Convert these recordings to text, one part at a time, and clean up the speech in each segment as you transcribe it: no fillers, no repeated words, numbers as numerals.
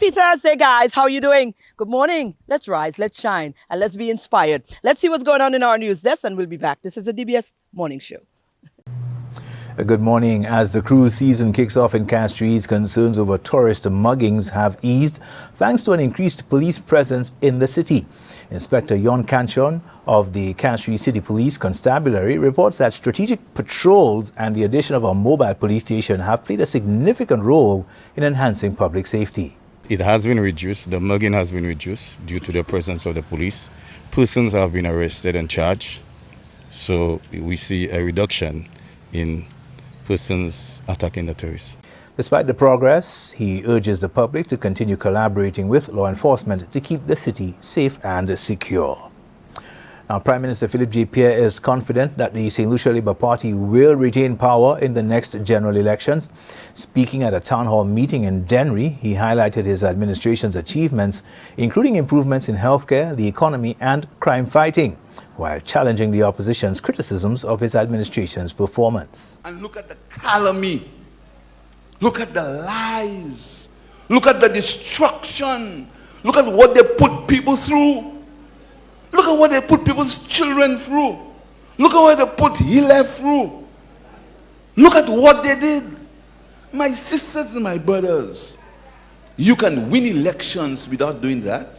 Happy Thursday, guys. How are you doing? Good morning. Let's rise, let's shine, and let's be inspired. Let's see what's going on in our news desk, and we'll be back. This is the DBS Morning Show. Good morning. As the cruise season kicks off in Castries, concerns over tourist muggings have eased thanks to an increased police presence in the city. Inspector Yon Canchon of the Castries City Police Constabulary reports that strategic patrols and the addition of a mobile police station have played a significant role in enhancing public safety. It has been reduced. The mugging has been reduced due to the presence of the police. Persons have been arrested and charged. So we see a reduction in persons attacking the tourists. Despite the progress, he urges the public to continue collaborating with law enforcement to keep the city safe and secure. Now, Prime Minister Philip J. Pierre is confident that the St. Lucia Labour Party will retain power in the next general elections. Speaking at a town hall meeting in Dennery, he highlighted his administration's achievements, including improvements in healthcare, the economy and crime fighting, while challenging the opposition's criticisms of his administration's performance. And look at the calumny. Look at the lies. Look at the destruction. Look at what they put people through. Look at what they put people's children through. Look at what they put Hillel through. Look at what they did. My sisters and my brothers, you can win elections without doing that.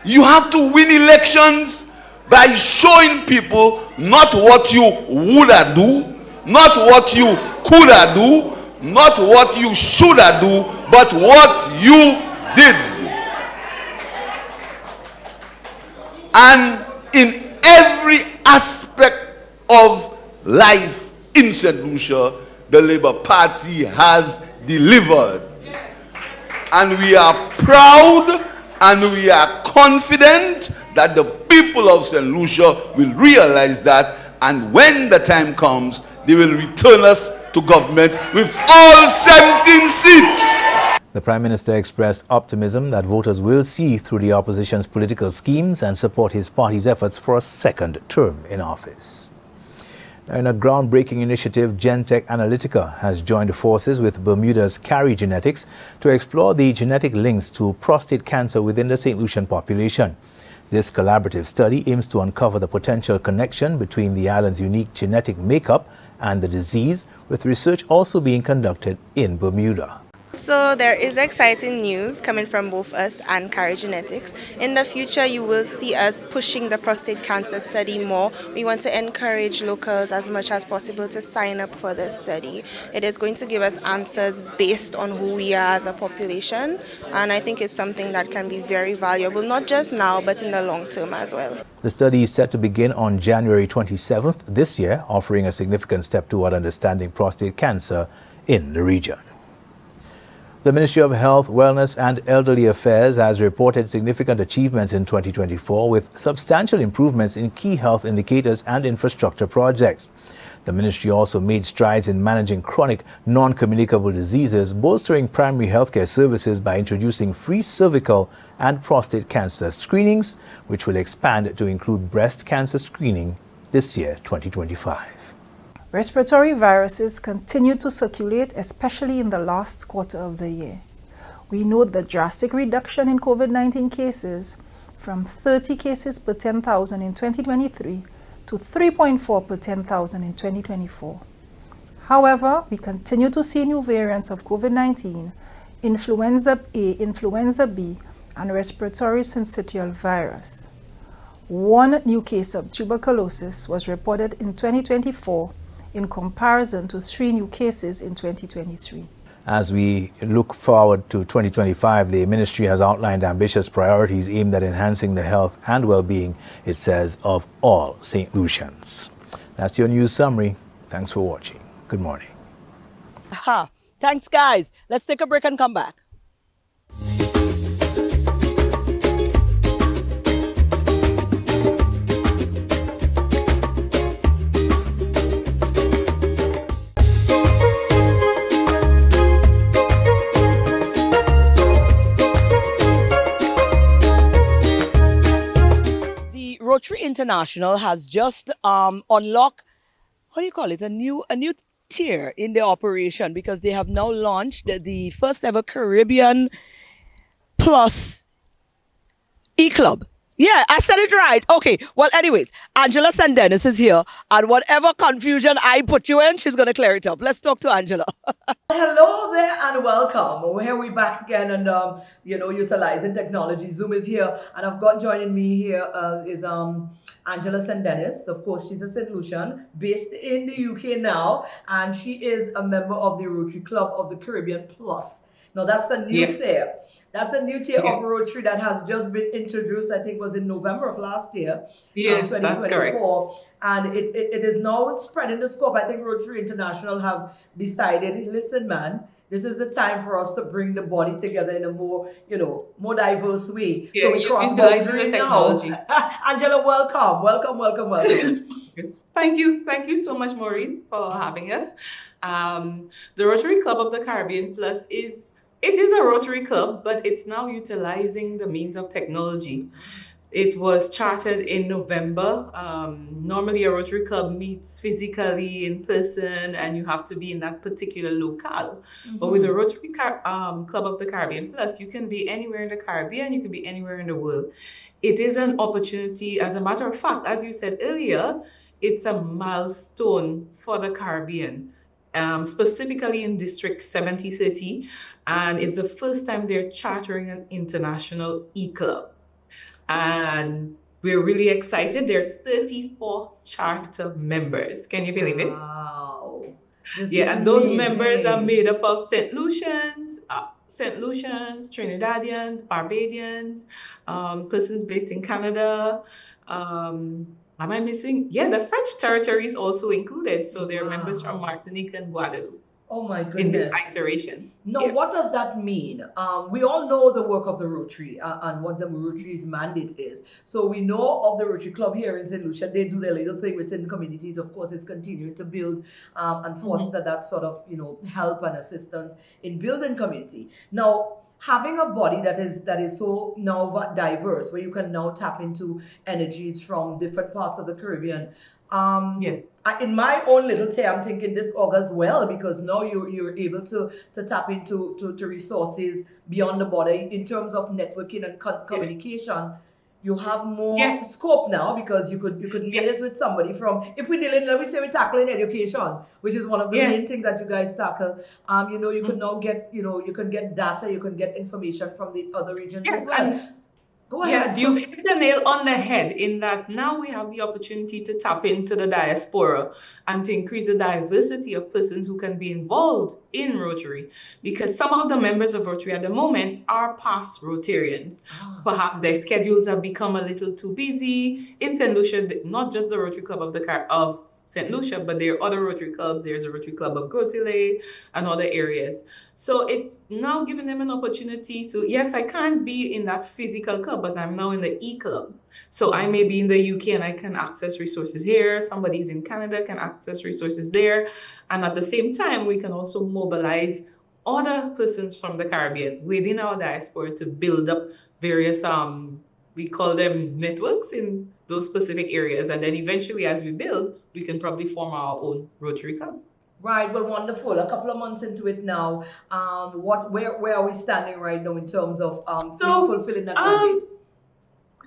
You have to win elections by showing people not what you woulda do, not what you coulda do, not what you shoulda do, but what you did. And in every aspect of life in St. Lucia, the Labour Party has delivered. And we are proud and we are confident that the people of St. Lucia will realize that, and when the time comes, they will return us to government with all 17 seats. The Prime Minister expressed optimism that voters will see through the opposition's political schemes and support his party's efforts for a second term in office. In a groundbreaking initiative, Gentech Analytica has joined forces with Bermuda's Carry Genetics to explore the genetic links to prostate cancer within the St. Lucian population. This collaborative study aims to uncover the potential connection between the island's unique genetic makeup and the disease, with research also being conducted in Bermuda. So there is exciting news coming from both us and Carry Genetics. In the future, you will see us pushing the prostate cancer study more. We want to encourage locals as much as possible to sign up for the study. It is going to give us answers based on who we are as a population, and I think it's something that can be very valuable, not just now, but in the long term as well. The study is set to begin on January 27th this year, offering a significant step toward understanding prostate cancer in the region. The Ministry of Health, Wellness and Elderly Affairs has reported significant achievements in 2024 with substantial improvements in key health indicators and infrastructure projects. The ministry also made strides in managing chronic non-communicable diseases, bolstering primary healthcare services by introducing free cervical and prostate cancer screenings, which will expand to include breast cancer screening this year, 2025. Respiratory viruses continue to circulate, especially in the last quarter of the year. We note the drastic reduction in COVID-19 cases from 30 cases per 10,000 in 2023 to 3.4 per 10,000 in 2024. However, we continue to see new variants of COVID-19, influenza A, influenza B, and respiratory syncytial virus. One new case of tuberculosis was reported in 2024 in comparison to 3 new cases in 2023. As we look forward to 2025, the ministry has outlined ambitious priorities aimed at enhancing the health and well-being, it says, of all St. Lucians. That's your news summary. Thanks for watching. Good morning. Aha. Thanks, guys. Let's take a break and come back. ROTARY International has just unlocked, what do you call it, a new tier in their operation because they have now launched the first ever Caribbean Plus E-Club. Yeah, I said it right. Okay. Well, anyways, Angela Sandenis is here, and whatever confusion I put you in, she's going to clear it up. Let's talk to Angela. Hello there and welcome. Here we back again and, utilizing technology. Zoom is here, and I've got joining me here is Angela Sandenis. Of course, she's a St. Lucian based in the UK now, and she is a member of the Rotary Club of the Caribbean Plus. Now, that's a new tier. That's a new tier of Rotary that has just been introduced, I think was in November of last year, yes, 2024. That's correct. And it is now spreading the scope. I think Rotary International have decided, listen, man, this is the time for us to bring the body together in a more, more diverse way. Yeah, so we cross boundary now. Angela, welcome. Thank you so much, Maureen, for having us. The Rotary Club of the Caribbean Plus is a Rotary Club, but it's now utilizing the means of technology. It was chartered in November. Normally, a Rotary Club meets physically in person, and you have to be in that particular locale. But with the Rotary Club of the Caribbean Plus, you can be anywhere in the Caribbean, you can be anywhere in the world. It is an opportunity. As a matter of fact, as you said earlier, it's a milestone for the Caribbean. Specifically in District 7030, and it's the first time they're chartering an international e-club. And we're really excited. There are 34 charter members. Can you believe it? Wow. And those members are made up of St. Lucians, Trinidadians, Barbadians, persons based in Canada. Am I missing? Yeah, the French territory is also included. So there are members from Martinique and Guadeloupe. Oh my goodness. In this iteration. Now, what does that mean? We all know the work of the Rotary and what the Rotary's mandate is. So we know of the Rotary Club here in St. Lucia. They do their little thing within communities. Of course, it's continuing to build and foster that sort of, help and assistance in building community. Now, having a body that is so now diverse, where you can now tap into energies from different parts of the Caribbean. In my own little tier, I'm thinking this augurs well because now you're able to tap into resources beyond the border in terms of networking and communication. You have more scope now because you could liaise with somebody from, if we're dealing, let me say we're tackling education, which is one of the main things that you guys tackle. You can now get, you can get data, you can get information from the other regions as well. Go ahead. Yes, you've hit the nail on the head in that now we have the opportunity to tap into the diaspora and to increase the diversity of persons who can be involved in Rotary. Because some of the members of Rotary at the moment are past Rotarians. Perhaps their schedules have become a little too busy. In St. Lucia, not just the Rotary Club of St. Lucia, but there are other Rotary clubs. There's a Rotary Club of Grosile and other areas. So it's now giving them an opportunity to, yes, I can't be in that physical club, but I'm now in the e-club. So I may be in the UK and I can access resources here. Somebody's in Canada can access resources there. And at the same time, we can also mobilize other persons from the Caribbean within our diaspora to build up various we call them networks in those specific areas. And then eventually, as we build, we can probably form our own Rotary Club. Right, well, wonderful. A couple of months into it now, where are we standing right now in terms of fulfilling that mandate?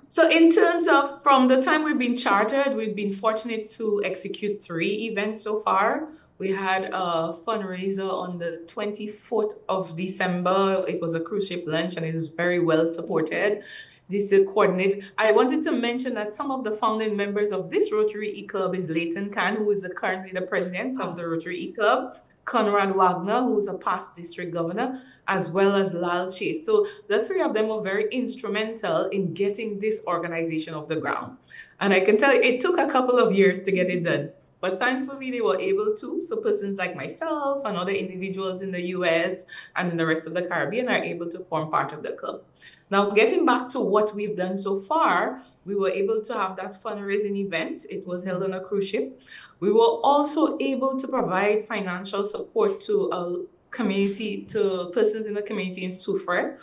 So in terms of from the time we've been chartered, we've been fortunate to execute 3 events so far. We had a fundraiser on the 24th of December. It was a cruise ship lunch and it was very well supported. This is coordinated. I wanted to mention that some of the founding members of this Rotary E-Club is Leighton Khan, who is currently the president of the Rotary E-Club, Conrad Wagner, who's a past district governor, as well as Lal Chase. So the 3 of them were very instrumental in getting this organization off the ground. And I can tell you, it took a couple of years to get it done. But thankfully, they were able to. So persons like myself and other individuals in the US and in the rest of the Caribbean are able to form part of the club. Now, getting back to what we've done so far, we were able to have that fundraising event. It was held on a cruise ship. We were also able to provide financial support to persons in the community in Soufrière.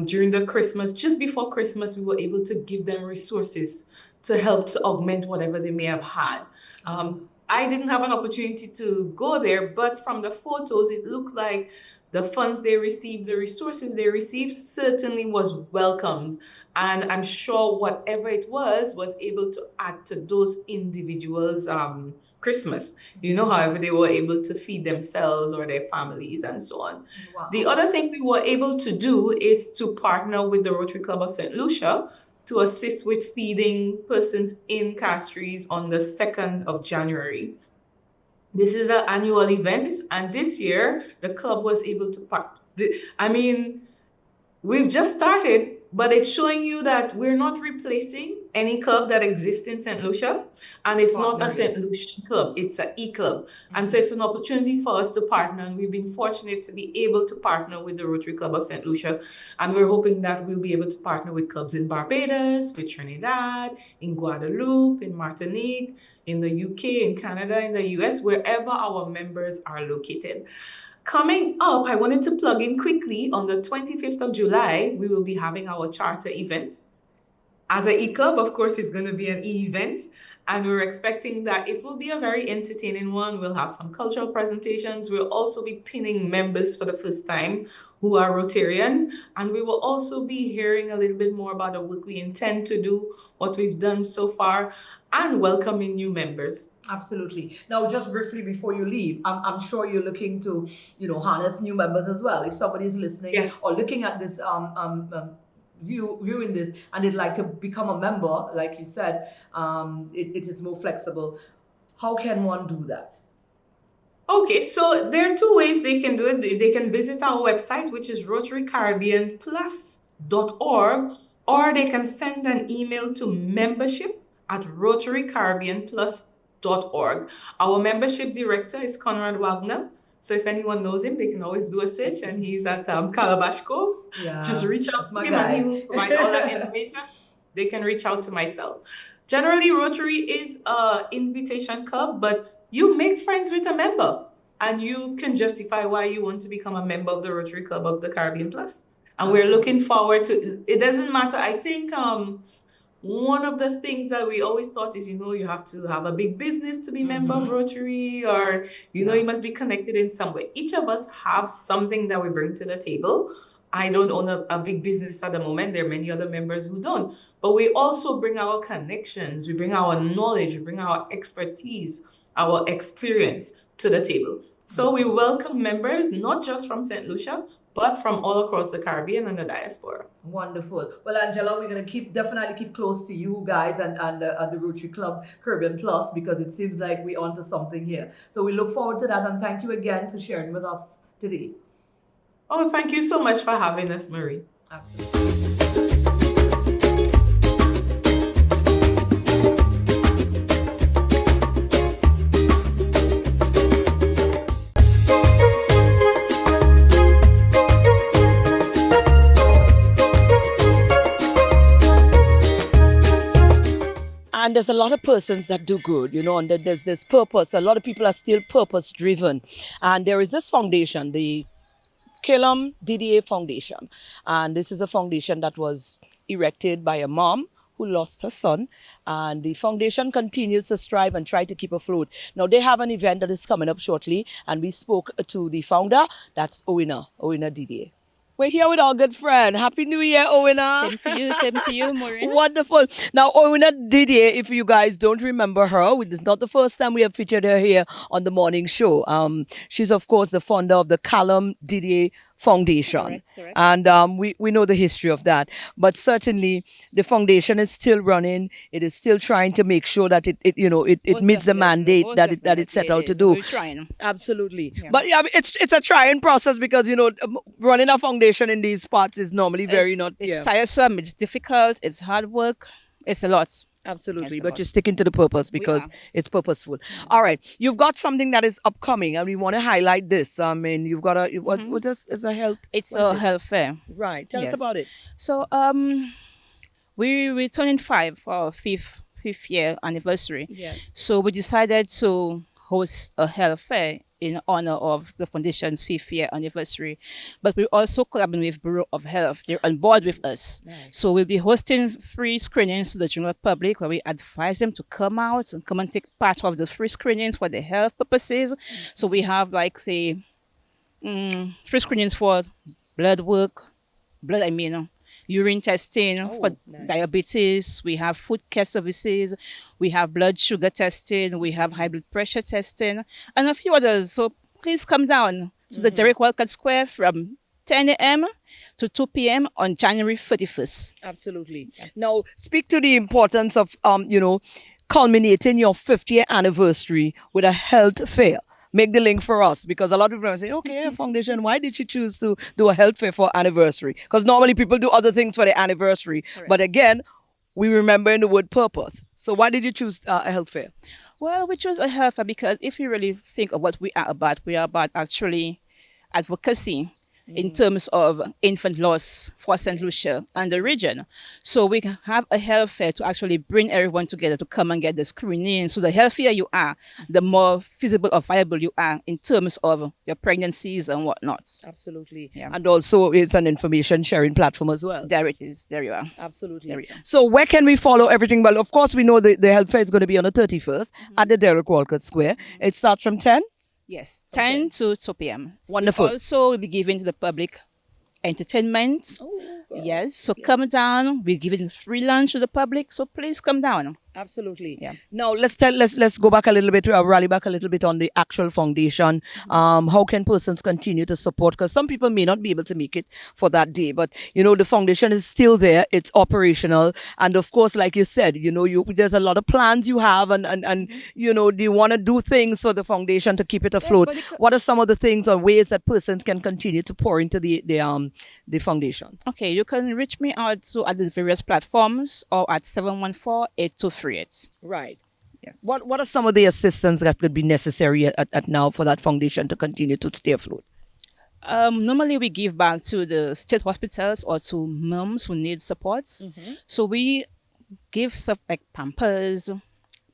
During the Christmas, just before Christmas, we were able to give them resources to help to augment whatever they may have had. I didn't have an opportunity to go there, but from the photos, it looked like the funds they received, the resources they received certainly was welcomed. And I'm sure whatever it was able to add to those individuals' Christmas. However, they were able to feed themselves or their families and so on. Wow. The other thing we were able to do is to partner with the Rotary Club of St. Lucia to assist with feeding persons in Castries on the 2nd of January. This is an annual event, and this year the club was able to we've just started, but it's showing you that we're not replacing any club that exists in St. Lucia, and it's not a St. Lucian club, it's an e-club. And so it's an opportunity for us to partner, and we've been fortunate to be able to partner with the Rotary Club of St. Lucia, and we're hoping that we'll be able to partner with clubs in Barbados, with Trinidad, in Guadeloupe, in Martinique, in the UK, in Canada, in the US, wherever our members are located. Coming up, I wanted to plug in quickly, on the 25th of July, we will be having our charter event. As an e-club, of course, it's going to be an e-event, and we're expecting that it will be a very entertaining one. We'll have some cultural presentations. We'll also be pinning members for the first time who are Rotarians, and we will also be hearing a little bit more about the work we intend to do, what we've done so far, and welcoming new members. Absolutely. Now, just briefly before you leave, I'm sure you're looking to, harness new members as well. If somebody's listening, yes, or looking at this, viewing this, and they'd like to become a member, like you said, it is more flexible. How can one do that? Okay, so there are two ways they can do it. They can visit our website, which is rotarycaribbeanplus.org, or they can send an email to membership@rotarycaribbeanplus.org. Our membership director is Conrad Wagner. So if anyone knows him, they can always do a search, and he's at Calabash Cove. Yeah, just reach out to him, guy. and he will provide all that information. They can reach out to myself. Generally, Rotary is an invitation club, but you make friends with a member, and you can justify why you want to become a member of the Rotary Club of the Caribbean Plus. And we're looking forward to it. Doesn't matter. I think one of the things that we always thought is, you have to have a big business to be member of Rotary, or, you must be connected in some way. Each of us have something that we bring to the table. I don't own a big business at the moment. There are many other members who don't. But we also bring our connections, we bring our knowledge, we bring our expertise, our experience to the table. So we welcome members, not just from St. Lucia, but from all across the Caribbean and the diaspora. Wonderful. Well, Angela, we're going to definitely keep close to you guys and the Rotary Club Caribbean Plus, because it seems like we're onto something here. So we look forward to that, and thank you again for sharing with us today. Oh, thank you so much for having us, Marie. Absolutely. And there's a lot of persons that do good, and there's this purpose. A lot of people are still purpose driven. And there is this foundation, the CALLUM DDA Foundation. And this is a foundation that was erected by a mom who lost her son. And the foundation continues to strive and try to keep afloat. Now, they have an event that is coming up shortly. And we spoke to the founder, that's Owina DDA. We're here with our good friend. Happy New Year, Owina. Same to you, Maureen. Wonderful. Now, Owina Didier, if you guys don't remember her, it's not the first time we have featured her here on the morning show. She's, of course, the founder of the CALLUM Didier Foundation. Correct. And we know the history of that. But certainly, the foundation is still running. It is still trying to make sure that it meets the mandate that it set out to do. We're trying. Absolutely. Yeah. But yeah, it's a trying process, because, running a foundation in these parts is normally It's tiresome, it's difficult, it's hard work, it's a lot. Absolutely, It's a but lot. you're sticking to the purpose because it's purposeful. All right, you've got something that is upcoming, and we want to highlight this. I mean, you've got what's this? It's a health. It's what a is it? health fair. Right. Tell us Yes. about it. So we're turning 5 for our fifth year anniversary. Yes. So we decided to host a health fair in honor of the foundation's 5th year anniversary. But we're also collaborating with Bureau of Health. They're on board with us. Nice. So we'll be hosting free screenings to the general public where we advise them to come out and come and take part of the free screenings for the health purposes. So we have like, say, free screenings for urine testing for diabetes. We have food care services. We have blood sugar testing. We have high blood pressure testing and a few others. So please come down to the Derek Walcott Square from 10 a.m. to 2 p.m. on January 31st. Absolutely. Yeah. Now, speak to the importance of, culminating your 5th year anniversary with a health fair. Make the link for us, because a lot of people are saying, okay, foundation, why did you choose to do a health fair for anniversary? Because normally people do other things for their anniversary. Correct. But again, we remember in the word purpose. So why did you choose a health fair? Well, we chose a health fair because if you really think of what we are about actually advocacy in terms of infant loss for St. Lucia and the region. So we can have a health fair to actually bring everyone together to come and get the screening. So the healthier you are, the more feasible or viable you are in terms of your pregnancies and whatnot. Absolutely. Yeah. And also it's an information sharing platform as well. There it is. There you are. Absolutely. There we are. So where can we follow everything? Well, of course, we know the health fair is going to be on the 31st at the Derek Walcott Square. It starts from 10? Yes, 10 to 2 p.m. Wonderful. We also will be giving to the public entertainment. Yes, so come down. We're giving free lunch to the public, so please come down. Absolutely. Yeah. Now let's go back a little bit, rally back a little bit on the actual foundation. How can persons continue to support? Because some people may not be able to make it for that day, but the foundation is still there. It's operational, and of course, like you said, there's a lot of plans you have, and do you want to do things for the foundation to keep it afloat? Yes, what are some of the things or ways that persons can continue to pour into the foundation? Okay, you can reach me out at the various platforms or at 714-823. Right. Yes. What are some of the assistance that could be necessary at now for that foundation to continue to stay afloat? Normally we give back to the state hospitals or to moms who need support. So we give stuff like Pampers,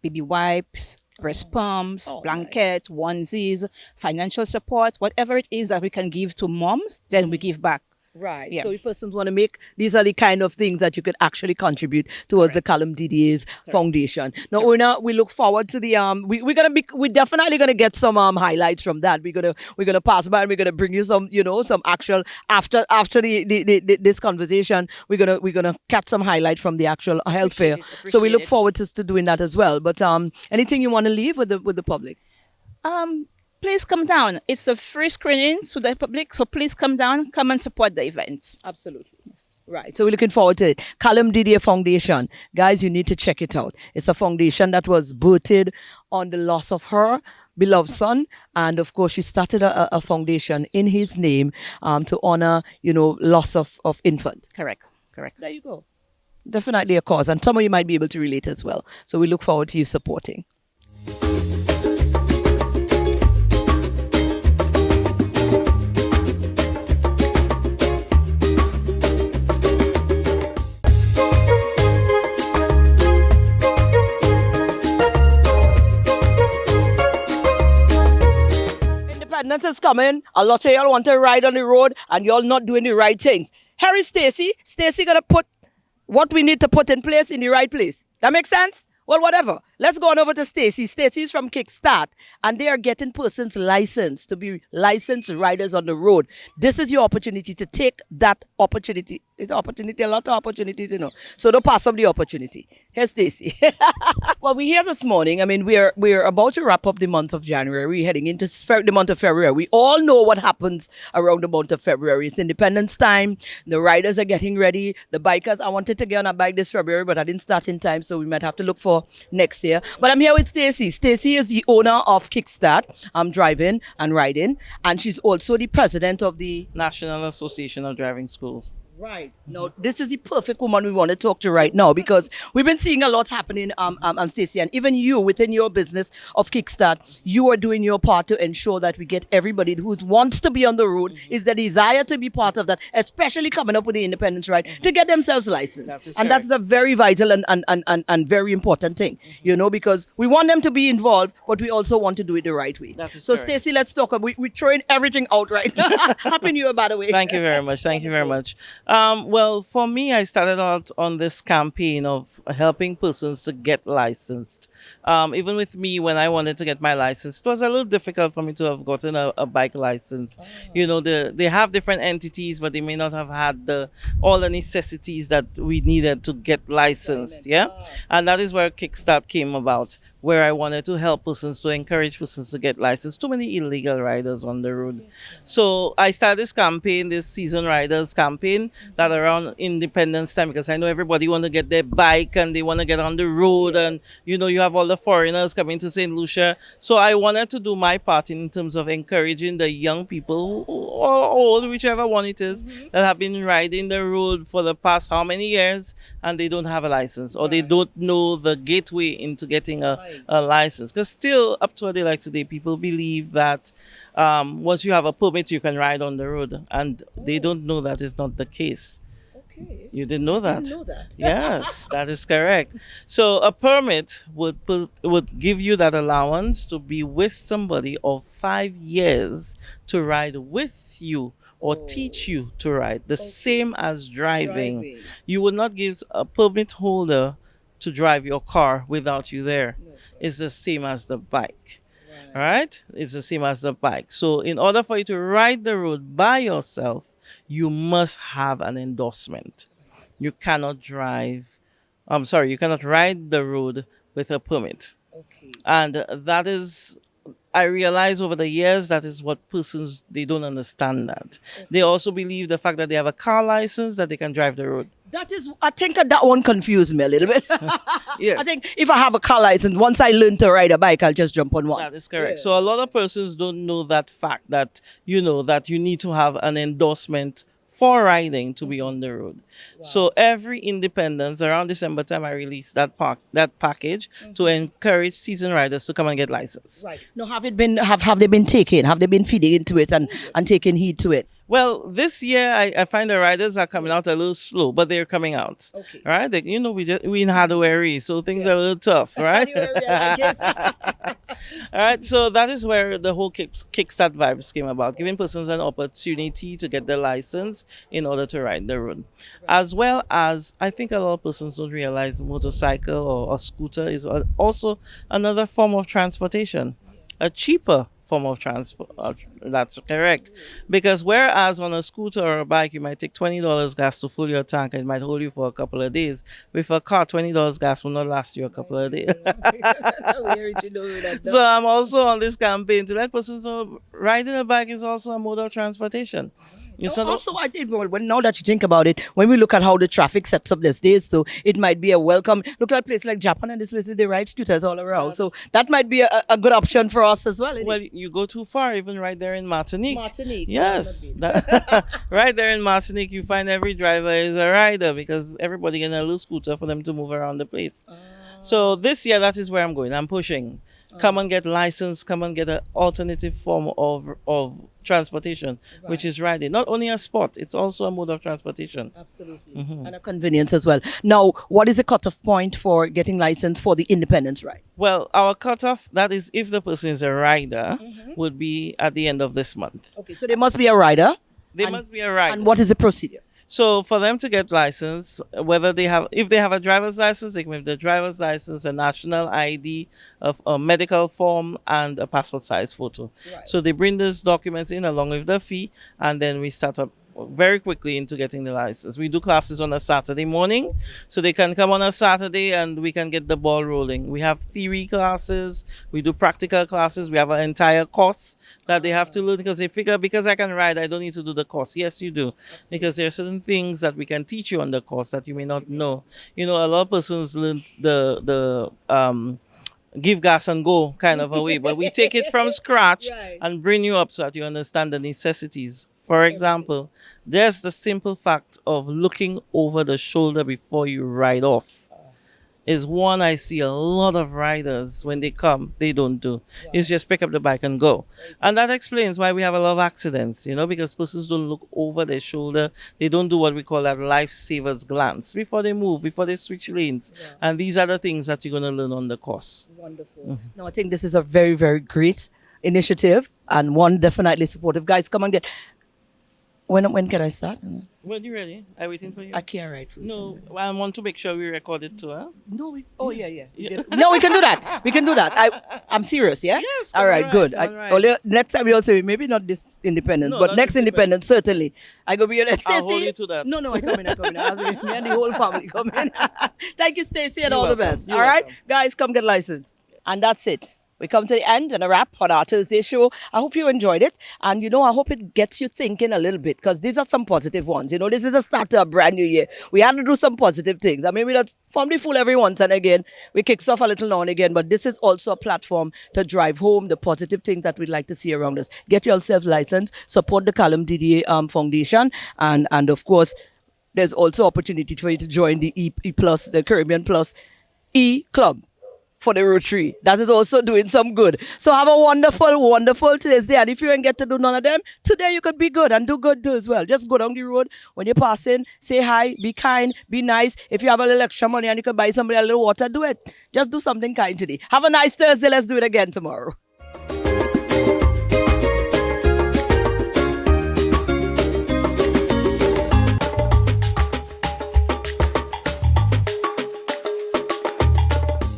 baby wipes, breast pumps, blankets, onesies, financial support, whatever it is that we can give to moms, then we give back. Right. Yeah. So if persons want to make, these are the kind of things that you could actually contribute towards the CALLUM DDA's foundation. Now, Una, we look forward to the we're definitely gonna get some highlights from that. We're gonna pass by and we're gonna bring you some some actual after this conversation. We're gonna catch some highlight from the actual health fair. So we look forward to doing that as well. But anything you want to leave with the public? Please come down. It's a free screening to the public, so please come down, come and support the event. Absolutely. Yes. Right. So we're looking forward to it. CALLUM DDA Foundation. Guys, you need to check it out. It's a foundation that was birthed on the loss of her beloved son. And of course, she started a foundation in his name to honor, loss of infant. Correct. There you go. Definitely a cause. And some of you might be able to relate as well. So we look forward to you supporting. Independence is coming. A lot of y'all want to ride on the road and y'all not doing the right things. Harry Stacy gonna put what we need to put in place in the right place. That makes sense? Well, whatever. Let's go on over to Stacy. Stacy's from Kickstart, and they are getting persons licensed to be licensed riders on the road. This is your opportunity to take that opportunity. It's an opportunity, a lot of opportunities, So don't pass up the opportunity. Here's Stacy. Well, we're here this morning. I mean, we're about to wrap up the month of January. We're heading into the month of February. We all know what happens around the month of February. It's Independence time. The riders are getting ready. The bikers, I wanted to get on a bike this February, but I didn't start in time, so we might have to look for next year. But I'm here with Stacy. Stacy is the owner of Kickstart. I'm driving and riding, and she's also the president of the National Association of Driving Schools. Right. No, this is the perfect woman we want to talk to right now because we've been seeing a lot happening, Stacey, and even you within your business of Kickstart, you are doing your part to ensure that we get everybody who wants to be on the road, is the desire to be part of that, especially coming up with the independence right, to get themselves licensed. And that's a very vital and very important thing, you know, because we want them to be involved, but we also want to do it the right way. So, Stacey, let's talk. We're throwing everything out right now. Happy New Year, by the way. Thank you very much. Thank you very much. Well, for me, I started out on this campaign of helping persons to get licensed. Even with me, when I wanted to get my license, it was a little difficult for me to have gotten a bike license. You know, they have different entities, but they may not have had all the necessities that we needed to get licensed. Yeah, and that is where Kickstart came about, where I wanted to help persons, to encourage persons to get licensed. Too many illegal riders on the road. So I started this campaign, this Season Riders campaign, that around Independence time, because I know everybody want to get their bike and they want to get on the road, and you know, you have all the foreigners coming to St. Lucia. So I wanted to do my part in terms of encouraging the young people, or old, whichever one it is, that have been riding the road for the past how many years, and they don't have a license, or they don't know the gateway into getting a license. Because still, up to a day like today, people believe that once you have a permit, you can ride on the road, and they don't know that is not the case. Okay. You didn't know that? I didn't know that. Yes, that is correct. So a permit would give you that allowance to be with somebody of 5 years to ride with you, or teach you to ride. The same as driving. You would not give a permit holder to drive your car without you there. It's the same as the bike. All right? It's the same as the bike. So in order for you to ride the road by yourself, you must have an endorsement. You cannot you cannot ride the road with a permit. Okay. And that is, I realize over the years, that is what persons, they don't understand that. They also believe the fact that they have a car license, that they can drive the road. I think that one confused me a little bit. Yes. I think if I have a car license, once I learn to ride a bike, I'll just jump on one. That is correct. So a lot of persons don't know that fact, that, you know, that you need to have an endorsement for riding to be on the road. So every Independence, around December time, I released that package to encourage season riders to come and get licensed. Right. Now, have they been feeding into it and taking heed to it? Well, this year I find the riders are coming out a little slow, but they're coming out. Okay. Right? We in Hathaway, so things are a little tough, right? All right. So that is where the whole Kickstart vibes came about, giving persons an opportunity to get their license in order to ride the road. As well as, I think a lot of persons don't realize motorcycle or a scooter is also another form of transportation, a cheaper form of transport. That's correct. Because whereas on a scooter or a bike, you might take $20 gas to fill your tank, and it might hold you for a couple of days. With a car, $20 gas will not last you a couple of days. So I'm also on this campaign to let persons know riding a bike is also a mode of transportation. Also, I think, well, now that you think about it, when we look at how the traffic sets up these days, so it might be a welcome. Look at a place like Japan, and this place, they ride scooters all around. So that might be a good option for us as well. Well, you go too far, even right there in Martinique. Yes. Oh, right there in Martinique, you find every driver is a rider, because everybody getting a little scooter for them to move around the place. So this year, that is where I'm going. I'm pushing. Come and get licensed. Come and get an alternative form of transportation, which is riding. Not only a sport, it's also a mode of transportation. Absolutely. And a convenience as well. Now, what is the cutoff point for getting licensed for the independence ride? Well, our cutoff, that is if the person is a rider, would be at the end of this month. Okay, so they must be a rider. They must be a rider. And what is the procedure? So for them to get licensed, if they have a driver's license, they can have the driver's license, a national ID, a medical form, and a passport size photo. Right. So they bring those documents in along with the fee, and then we start up very quickly into getting the license. We do classes on a Saturday morning, so they can come on a Saturday and we can get the ball rolling. We have theory classes, we do practical classes, we have an entire course that they have to learn, because they figure, because I can ride, I don't need to do the course. Yes, you do. Because there are certain things that we can teach you on the course that you may not know. You know, a lot of persons learn the give gas and go kind of a way, but we take it from scratch and bring you up so that you understand the necessities For example, there's the simple fact of looking over the shoulder before you ride off. Is one I see a lot of riders when they come, they don't do. It's just pick up the bike and go. And that explains why we have a lot of accidents, because persons don't look over their shoulder. They don't do what we call that lifesaver's glance before they move, before they switch lanes. Yeah. And these are the things that you're going to learn on the course. Wonderful. Mm-hmm. No, I think this is a very, very great initiative and one definitely supportive. Guys, come and get. When can I start? When you're ready, I'm waiting for you. I can't write. No, I want to make sure we record it too, huh? No, no, we can do that. We can do that. I'm serious, yeah? Yes. All right, good. All right. Next time we also, maybe not this independence, but next independence, certainly. I go be your Stacey. I'll hold you to that. No, I come in. Me and the whole family come in. Thank you, Stacey, and You're all welcome. the best. You're all right, welcome. guys, come get licensed. And that's it. We come to the end and a wrap on our Thursday show. I hope you enjoyed it. And, I hope it gets you thinking a little bit because these are some positive ones. This is a start to a brand new year. We had to do some positive things. I mean, we don't formally fool every once and again. We kick off a little now and again, but this is also a platform to drive home the positive things that we'd like to see around us. Get yourself licensed, support the CALLUM DDA Foundation, and of course, there's also opportunity for you to join the E Plus, the Caribbean Plus E Club for the Rotary. That is also doing some good. So have a wonderful, wonderful Thursday. And if you ain't get to do none of them, today you could be good and do good too as well. Just go down the road when you're passing, say hi, be kind, be nice. If you have a little extra money and you can buy somebody a little water, do it. Just do something kind today. Have a nice Thursday. Let's do it again tomorrow.